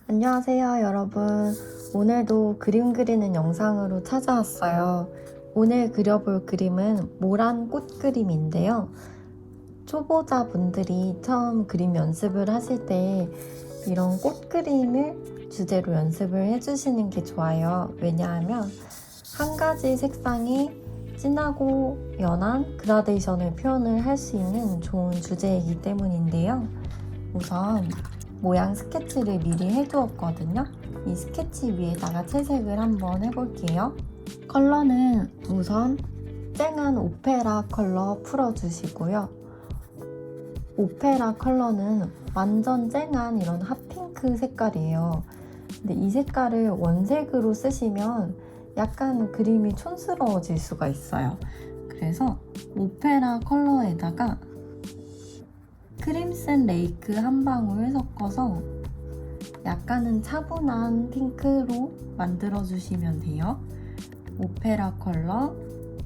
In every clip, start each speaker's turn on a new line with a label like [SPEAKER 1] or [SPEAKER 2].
[SPEAKER 1] 안녕하세요, 여러분. 오늘도 그림 그리는 영상으로 찾아왔어요. 오늘 그려볼 그림은 모란 꽃 그림인데요. 초보자분들이 처음 그림 연습을 하실 때 이런 꽃 그림을 주제로 연습을 해주시는 게 좋아요. 왜냐하면 한 가지 색상이 진하고 연한 그라데이션을 표현을 할 수 있는 좋은 주제이기 때문인데요. 우선 모양 스케치를 미리 해두었거든요. 이 스케치 위에다가 채색을 한번 해볼게요. 컬러는 우선 쨍한 오페라 컬러 풀어주시고요. 오페라 컬러는 완전 쨍한 이런 핫핑크 색깔이에요. 근데 이 색깔을 원색으로 쓰시면 약간 그림이 촌스러워질 수가 있어요. 그래서 오페라 컬러에다가 크림슨 레이크 한 방울 섞어서 약간은 차분한 핑크로 만들어주시면 돼요. 오페라 컬러,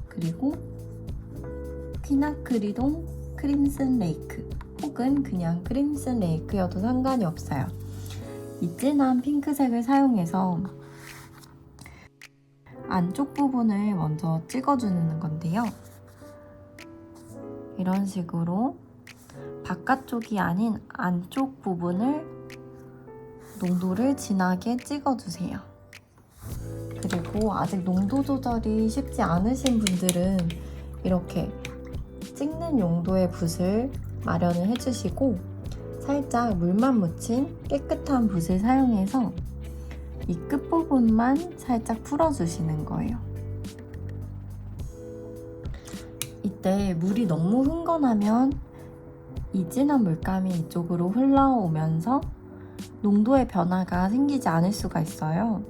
[SPEAKER 1] 그리고 퀴나크리동 크림슨 레이크, 혹은 그냥 크림슨 레이크여도 상관이 없어요. 이 진한 핑크색을 사용해서 안쪽 부분을 먼저 찍어주는 건데요. 이런 식으로 바깥쪽이 아닌 안쪽 부분을 농도를 진하게 찍어주세요. 그리고 아직 농도 조절이 쉽지 않으신 분들은 이렇게 찍는 용도의 붓을 마련을 해주시고 살짝 물만 묻힌 깨끗한 붓을 사용해서 이 끝부분만 살짝 풀어주시는 거예요. 이때 물이 너무 흥건하면 이 진한 물감이 이쪽으로 흘러오면서 농도의 변화가 생기지 않을 수가 있어요.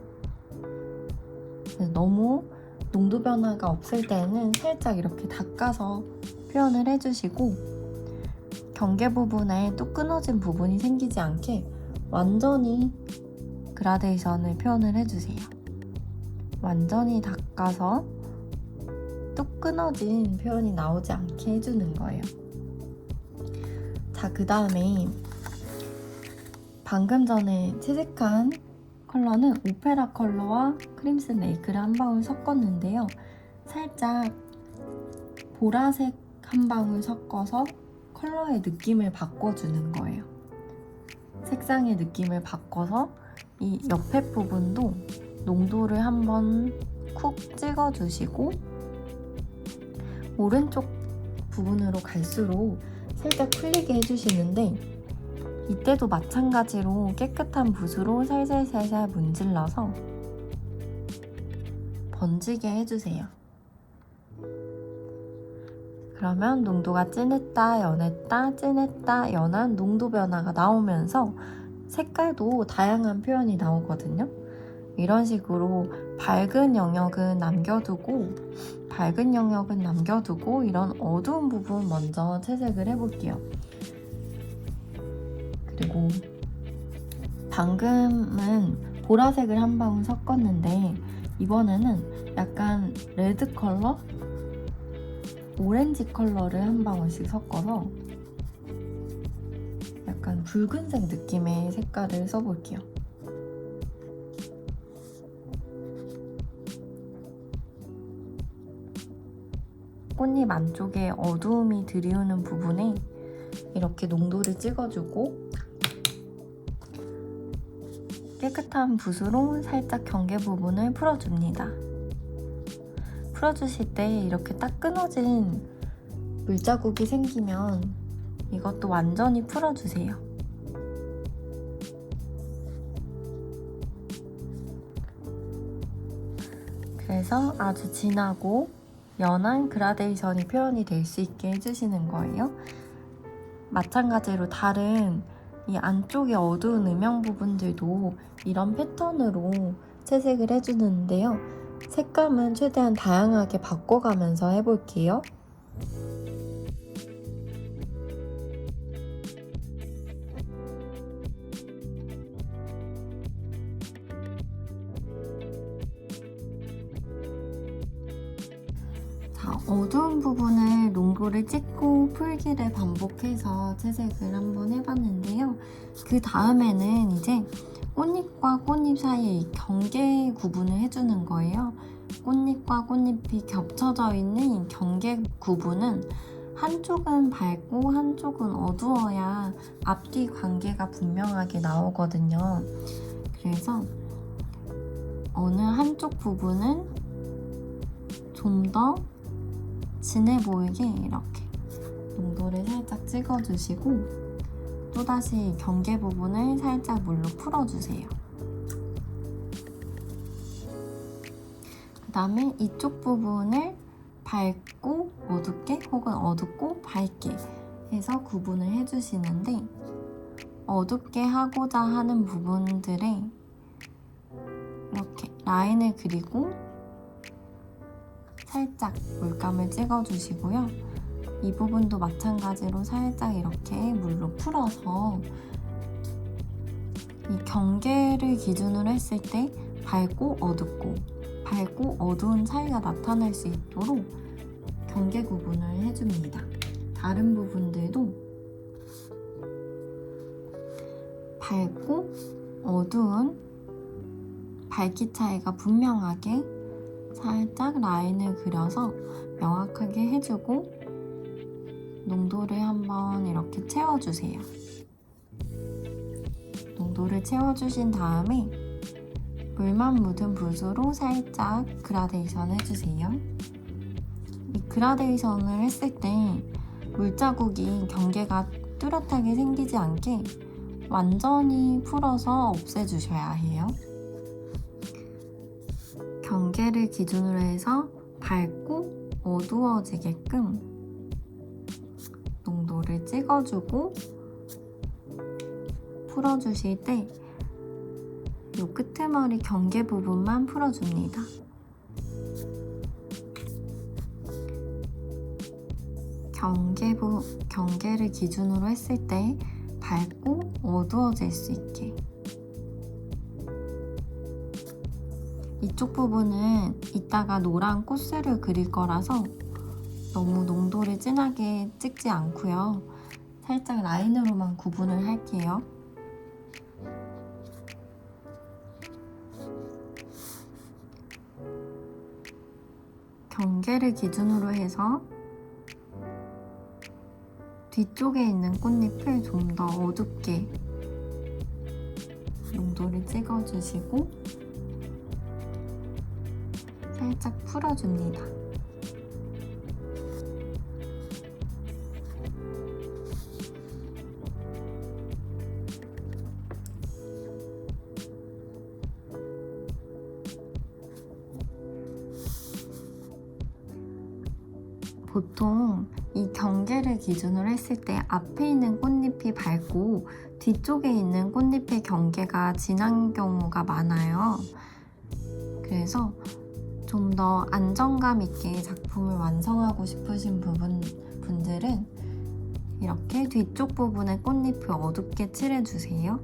[SPEAKER 1] 너무 농도 변화가 없을 때는 살짝 이렇게 닦아서 표현을 해주시고 경계 부분에 또 끊어진 부분이 생기지 않게 완전히 그라데이션을 표현을 해주세요. 완전히 닦아서 뚝 끊어진 표현이 나오지 않게 해주는 거예요. 자, 그 다음에 방금 전에 채색한 컬러는 오페라 컬러와 크림슨 레이크를 한 방울 섞었는데요. 살짝 보라색 한 방울 섞어서 컬러의 느낌을 바꿔주는 거예요. 색상의 느낌을 바꿔서 이 옆에 부분도 농도를 한번 쿡 찍어주시고 오른쪽 부분으로 갈수록 살짝 풀리게 해주시는데 이때도 마찬가지로 깨끗한 붓으로 살살살살 문질러서 번지게 해주세요. 그러면 농도가 진했다, 연했다, 진했다, 연한 농도 변화가 나오면서 색깔도 다양한 표현이 나오거든요. 이런 식으로 밝은 영역은 남겨두고 이런 어두운 부분 먼저 채색을 해볼게요. 그리고 방금은 보라색을 한 방울 섞었는데 이번에는 약간 레드 컬러, 오렌지 컬러를 한 방울씩 섞어서 약간 붉은색 느낌의 색깔을 써볼게요. 꽃잎 안쪽에 어두움이 들이우는 부분에 이렇게 농도를 찍어주고 깨끗한 붓으로 살짝 경계 부분을 풀어줍니다. 풀어주실 때 이렇게 딱 끊어진 물자국이 생기면 이것도 완전히 풀어주세요. 그래서 아주 진하고 연한 그라데이션이 표현이 될 수 있게 해주시는 거예요. 마찬가지로 다른 이 안쪽에 어두운 음영 부분들도 이런 패턴으로 채색을 해주는데요. 색감은 최대한 다양하게 바꿔가면서 해볼게요. 자, 어두운 부분을 농도를 찍고 풀기를 반복해서 채색을 한번 해봤는데요. 그 다음에는 이제 꽃잎과 꽃잎 사이에 이 경계 구분을 해주는 거예요. 꽃잎과 꽃잎이 겹쳐져 있는 이 경계 구분은 한쪽은 밝고 한쪽은 어두워야 앞뒤 관계가 분명하게 나오거든요. 그래서 어느 한쪽 부분은 좀 더 진해 보이게 이렇게 농도를 살짝 찍어주시고 또다시 경계 부분을 살짝 물로 풀어주세요. 그 다음에 이쪽 부분을 밝고 어둡게 혹은 어둡고 밝게 해서 구분을 해주시는데 어둡게 하고자 하는 부분들에 이렇게 라인을 그리고 살짝 물감을 찍어주시고요. 이 부분도 마찬가지로 살짝 이렇게 물로 풀어서 이 경계를 기준으로 했을 때 밝고 어둡고 밝고 어두운 차이가 나타날 수 있도록 경계 구분을 해줍니다. 다른 부분들도 밝고 어두운 밝기 차이가 분명하게 살짝 라인을 그려서 명확하게 해주고 농도를 한번 이렇게 채워주세요. 농도를 채워주신 다음에 물만 묻은 붓으로 살짝 그라데이션 해주세요. 이 그라데이션을 했을 때 물자국이 경계가 뚜렷하게 생기지 않게 완전히 풀어서 없애주셔야 해요. 경계를 기준으로 해서 밝고 어두워지게끔 농도를 찍어주고 풀어주실 때 이 끄트머리 경계 부분만 풀어줍니다. 경계를 기준으로 했을 때 밝고 어두워질 수 있게 이쪽 부분은 이따가 노란 꽃술을 그릴 거라서 너무 농도를 진하게 찍지 않고요. 살짝 라인으로만 구분을 할게요. 경계를 기준으로 해서 뒤쪽에 있는 꽃잎을 좀 더 어둡게 농도를 찍어주시고 살짝 풀어줍니다. 보통 이 경계를 기준으로 했을 때 앞에 있는 꽃잎이 밝고 뒤쪽에 있는 꽃잎의 경계가 진한 경우가 많아요. 그래서 좀 더 안정감 있게 작품을 완성하고 싶으신 분들은 이렇게 뒤쪽 부분의 꽃잎을 어둡게 칠해주세요.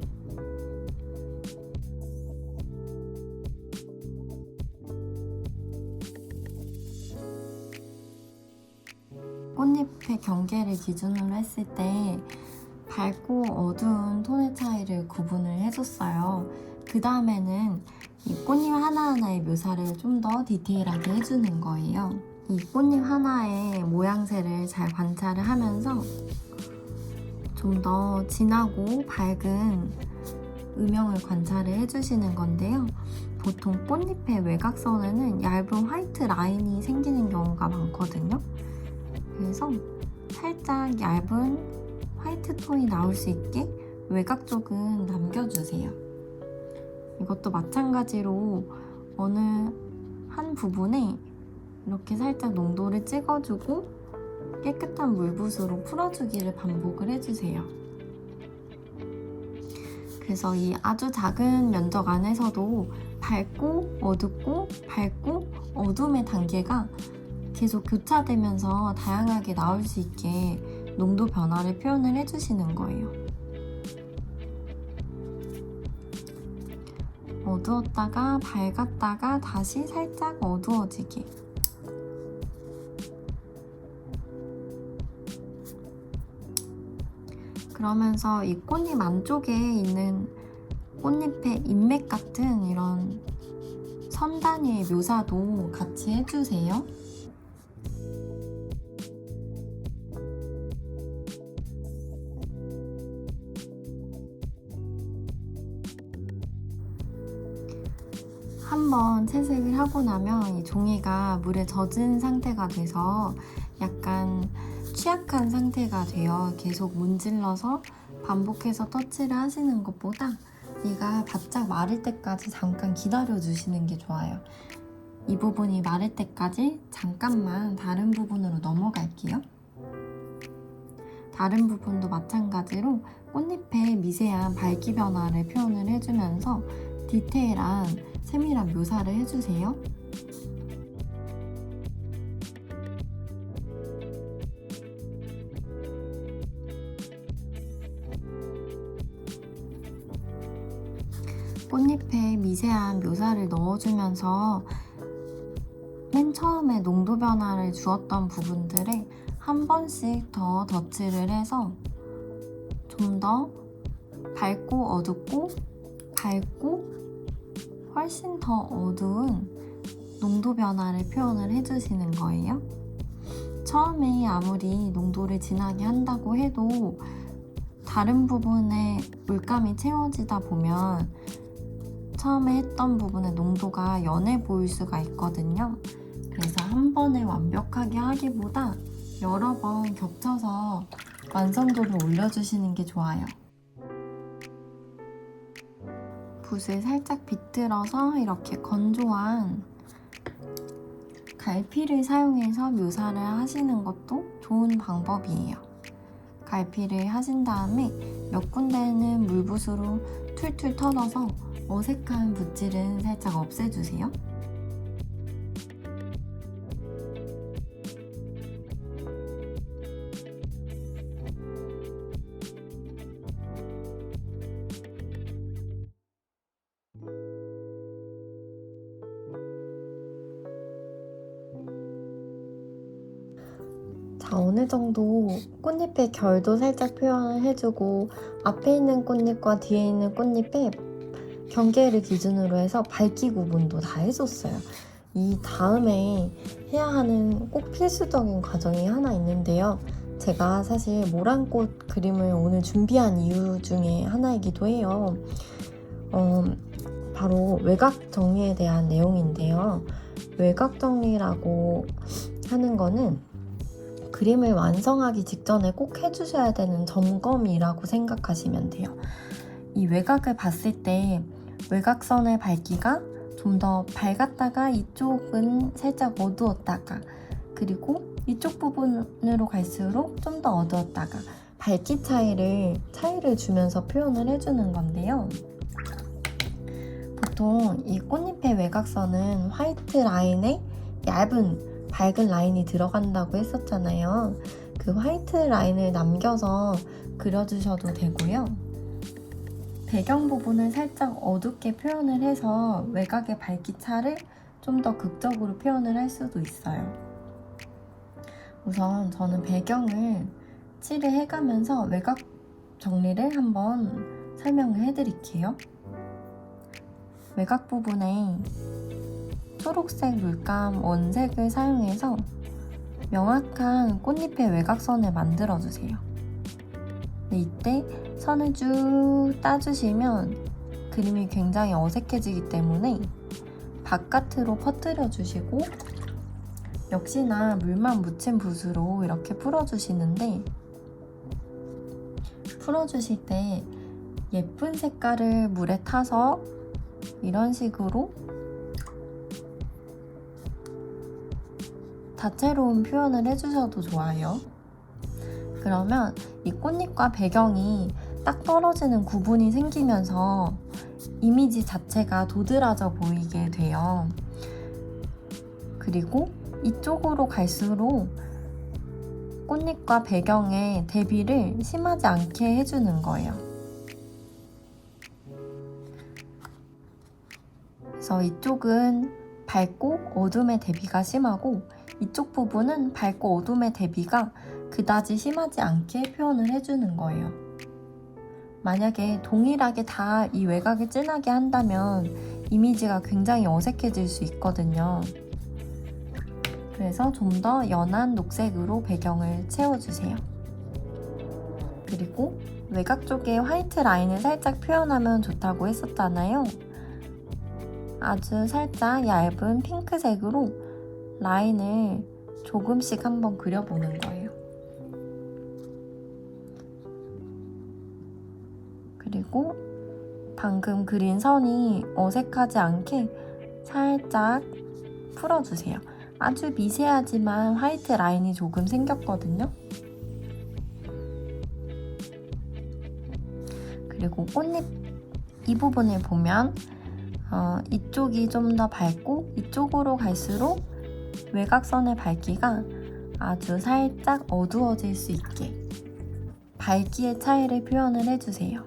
[SPEAKER 1] 꽃잎의 경계를 기준으로 했을 때 밝고 어두운 톤의 차이를 구분을 해줬어요. 그 다음에는 이 꽃잎 하나하나의 묘사를 좀 더 디테일하게 해주는 거예요. 이 꽃잎 하나의 모양새를 잘 관찰을 하면서 좀 더 진하고 밝은 음영을 관찰을 해주시는 건데요. 보통 꽃잎의 외곽선에는 얇은 화이트 라인이 생기는 경우가 많거든요. 그래서 살짝 얇은 화이트 톤이 나올 수 있게 외곽 쪽은 남겨주세요. 이것도 마찬가지로 어느 한 부분에 이렇게 살짝 농도를 찍어주고 깨끗한 물붓으로 풀어주기를 반복을 해주세요. 그래서 이 아주 작은 면적 안에서도 밝고 어둡고 밝고 어둠의 단계가 계속 교차되면서 다양하게 나올 수 있게 농도 변화를 표현을 해주시는 거예요. 어두웠다가 밝았다가 다시 살짝 어두워지게. 그러면서 이 꽃잎 안쪽에 있는 꽃잎의 인맥 같은 이런 선 단위의 묘사도 같이 해주세요. 한번 채색을 하고 나면 이 종이가 물에 젖은 상태가 돼서 약간 취약한 상태가 되어 계속 문질러서 반복해서 터치를 하시는 것보다 얘가 바짝 마를 때까지 잠깐 기다려 주시는 게 좋아요. 이 부분이 마를 때까지 잠깐만 다른 부분으로 넘어갈게요. 다른 부분도 마찬가지로 꽃잎의 미세한 밝기 변화를 표현을 해주면서 디테일한 세밀한 묘사를 해주세요. 꽃잎에 미세한 묘사를 넣어주면서 맨 처음에 농도 변화를 주었던 부분들에 한 번씩 더 덧칠을 해서 좀 더 밝고 어둡고 밝고 훨씬 더 어두운 농도 변화를 표현을 해주시는 거예요. 처음에 아무리 농도를 진하게 한다고 해도 다른 부분에 물감이 채워지다 보면 처음에 했던 부분의 농도가 연해 보일 수가 있거든요. 그래서 한 번에 완벽하게 하기보다 여러 번 겹쳐서 완성도를 올려주시는 게 좋아요. 붓을 살짝 비틀어서 이렇게 건조한 갈피를 사용해서 묘사를 하시는 것도 좋은 방법이에요. 갈피를 하신 다음에 몇 군데는 물붓으로 툴툴 털어서 어색한 붓질은 살짝 없애주세요. 자, 어느 정도 꽃잎의 결도 살짝 표현을 해주고 앞에 있는 꽃잎과 뒤에 있는 꽃잎의 경계를 기준으로 해서 밝기 구분도 다 해줬어요. 이 다음에 해야 하는 꼭 필수적인 과정이 하나 있는데요. 제가 사실 모란꽃 그림을 오늘 준비한 이유 중에 하나이기도 해요. 바로 외곽 정리에 대한 내용인데요. 외곽 정리라고 하는 거는 그림을 완성하기 직전에 꼭 해주셔야 되는 점검이라고 생각하시면 돼요. 이 외곽을 봤을 때 외곽선의 밝기가 좀 더 밝았다가 이쪽은 살짝 어두웠다가 그리고 이쪽 부분으로 갈수록 좀 더 어두웠다가 밝기 차이를 주면서 표현을 해주는 건데요. 보통 이 꽃잎의 외곽선은 화이트 라인에 얇은 밝은 라인이 들어간다고 했었잖아요. 그 화이트 라인을 남겨서 그려주셔도 되고요. 배경 부분을 살짝 어둡게 표현을 해서 외곽의 밝기 차를 좀 더 극적으로 표현을 할 수도 있어요. 우선 저는 배경을 칠을 해가면서 외곽 정리를 한번 설명을 해드릴게요. 외곽 부분에 초록색 물감 원색을 사용해서 명확한 꽃잎의 외곽선을 만들어주세요. 이때 선을 쭉 따주시면 그림이 굉장히 어색해지기 때문에 바깥으로 퍼뜨려 주시고 역시나 물만 묻힌 붓으로 이렇게 풀어주시는데 풀어주실 때 예쁜 색깔을 물에 타서 이런 식으로 다채로운 표현을 해주셔도 좋아요. 그러면 이 꽃잎과 배경이 딱 떨어지는 구분이 생기면서 이미지 자체가 도드라져 보이게 돼요. 그리고 이쪽으로 갈수록 꽃잎과 배경의 대비를 심하지 않게 해주는 거예요. 그래서 이쪽은 밝고 어둠의 대비가 심하고 이쪽 부분은 밝고 어둠의 대비가 그다지 심하지 않게 표현을 해주는 거예요. 만약에 동일하게 다 이 외곽을 진하게 한다면 이미지가 굉장히 어색해질 수 있거든요. 그래서 좀 더 연한 녹색으로 배경을 채워주세요. 그리고 외곽 쪽에 화이트 라인을 살짝 표현하면 좋다고 했었잖아요. 아주 살짝 얇은 핑크색으로 라인을 조금씩 한번 그려보는 거예요. 그리고 방금 그린 선이 어색하지 않게 살짝 풀어주세요. 아주 미세하지만 화이트 라인이 조금 생겼거든요. 그리고 꽃잎 이 부분을 보면 이쪽이 좀 더 밝고 이쪽으로 갈수록 외곽선의 밝기가 아주 살짝 어두워질 수 있게 밝기의 차이를 표현을 해주세요.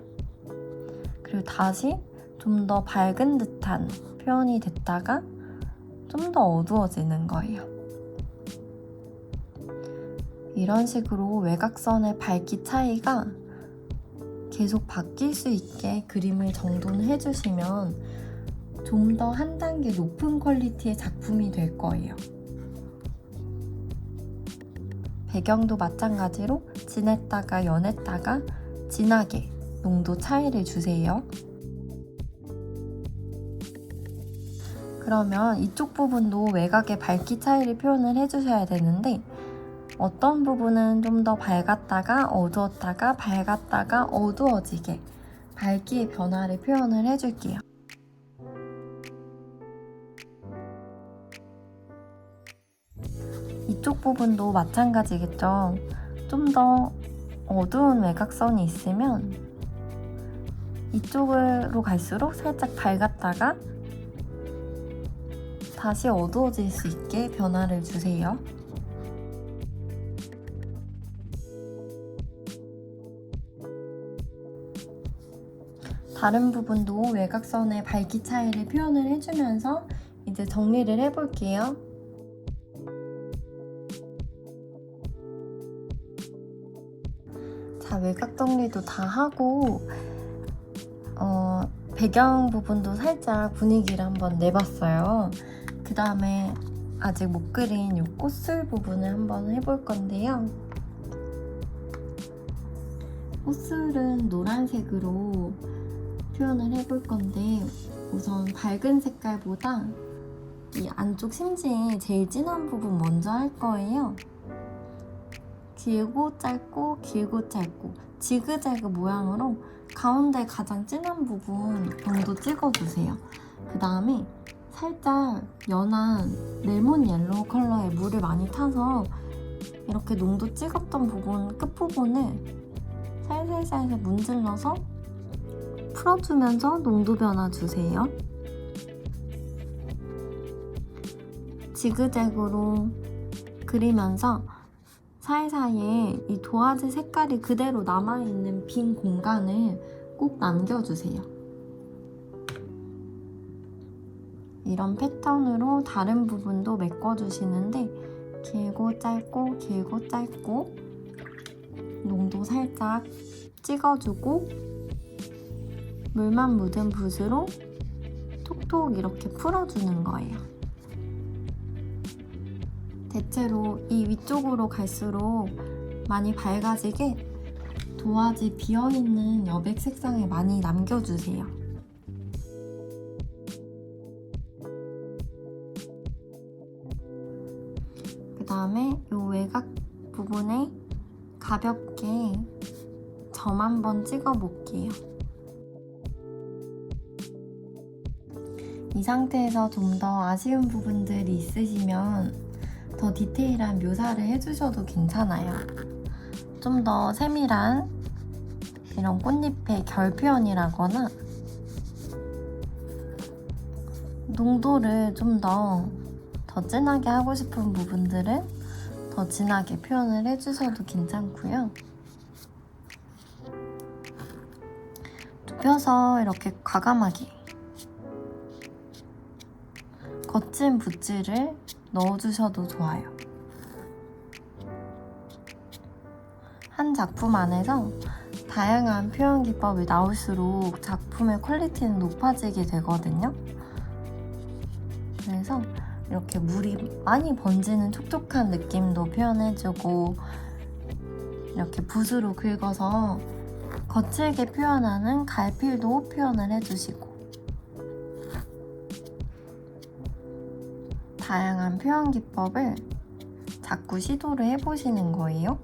[SPEAKER 1] 그리고 다시 좀 더 밝은 듯한 표현이 됐다가 좀 더 어두워지는 거예요. 이런 식으로 외곽선의 밝기 차이가 계속 바뀔 수 있게 그림을 정돈해 주시면 좀 더 한 단계 높은 퀄리티의 작품이 될 거예요. 배경도 마찬가지로 진했다가 연했다가 진하게 농도 차이를 주세요. 그러면 이쪽 부분도 외곽의 밝기 차이를 표현을 해주셔야 되는데 어떤 부분은 좀 더 밝았다가 어두웠다가 밝았다가 어두워지게 밝기의 변화를 표현을 해줄게요. 이쪽 부분도 마찬가지겠죠. 좀 더 어두운 외곽선이 있으면 이쪽으로 갈수록 살짝 밝았다가 다시 어두워질 수 있게 변화를 주세요. 다른 부분도 외곽선의 밝기 차이를 표현을 해주면서 이제 정리를 해볼게요. 자, 외곽 정리도 다 하고 배경 부분도 살짝 분위기를 한번 내봤어요. 그 다음에 아직 못 그린 이 꽃술 부분을 한번 해볼 건데요. 꽃술은 노란색으로 표현을 해볼 건데 우선 밝은 색깔보다 이 안쪽 심지에 제일 진한 부분 먼저 할 거예요. 길고 짧고 길고 짧고 지그재그 모양으로 가운데 가장 진한 부분 정도 찍어주세요. 그 다음에 살짝 연한 레몬 옐로우 컬러의 물을 많이 타서 이렇게 농도 찍었던 부분 끝부분을 살살살살 문질러서 풀어주면서 농도 변화 주세요. 지그재그로 그리면서 사이사이에 이 도화지 색깔이 그대로 남아있는 빈 공간을 꼭 남겨주세요. 이런 패턴으로 다른 부분도 메꿔주시는데 길고 짧고 길고 짧고 농도 살짝 찍어주고 물만 묻은 붓으로 톡톡 이렇게 풀어주는 거예요. 대체로 이 위쪽으로 갈수록 많이 밝아지게 도화지 비어있는 여백 색상을 많이 남겨주세요. 그 다음에 이 외곽 부분에 가볍게 점 한번 찍어볼게요. 이 상태에서 좀 더 아쉬운 부분들이 있으시면 더 디테일한 묘사를 해주셔도 괜찮아요. 좀 더 세밀한 이런 꽃잎의 결 표현이라거나 농도를 좀 더 진하게 하고 싶은 부분들은 더 진하게 표현을 해주셔도 괜찮고요. 눕혀서 이렇게 과감하게 거친 붓질을 넣어주셔도 좋아요. 한 작품 안에서 다양한 표현 기법이 나올수록 작품의 퀄리티는 높아지게 되거든요. 그래서 이렇게 물이 많이 번지는 촉촉한 느낌도 표현해주고, 이렇게 붓으로 긁어서 거칠게 표현하는 갈필도 표현을 해주시고, 다양한 표현 기법을 자꾸 시도를 해보시는 거예요.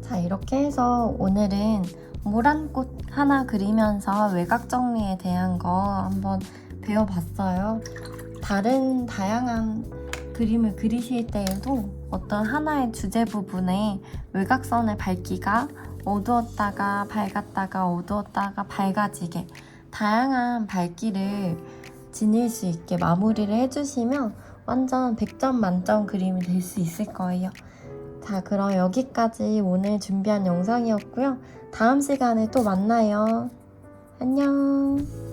[SPEAKER 1] 자, 이렇게 해서 오늘은 모란꽃 하나 그리면서 외곽 정리에 대한 거 한번 배워봤어요. 다른 다양한 그림을 그리실 때에도 어떤 하나의 주제 부분에 외곽선의 밝기가 어두웠다가 밝았다가 어두웠다가 밝아지게 다양한 밝기를 지닐 수 있게 마무리를 해주시면 완전 100점 만점 그림이 될 수 있을 거예요. 자, 그럼 여기까지 오늘 준비한 영상이었고요. 다음 시간에 또 만나요. 안녕.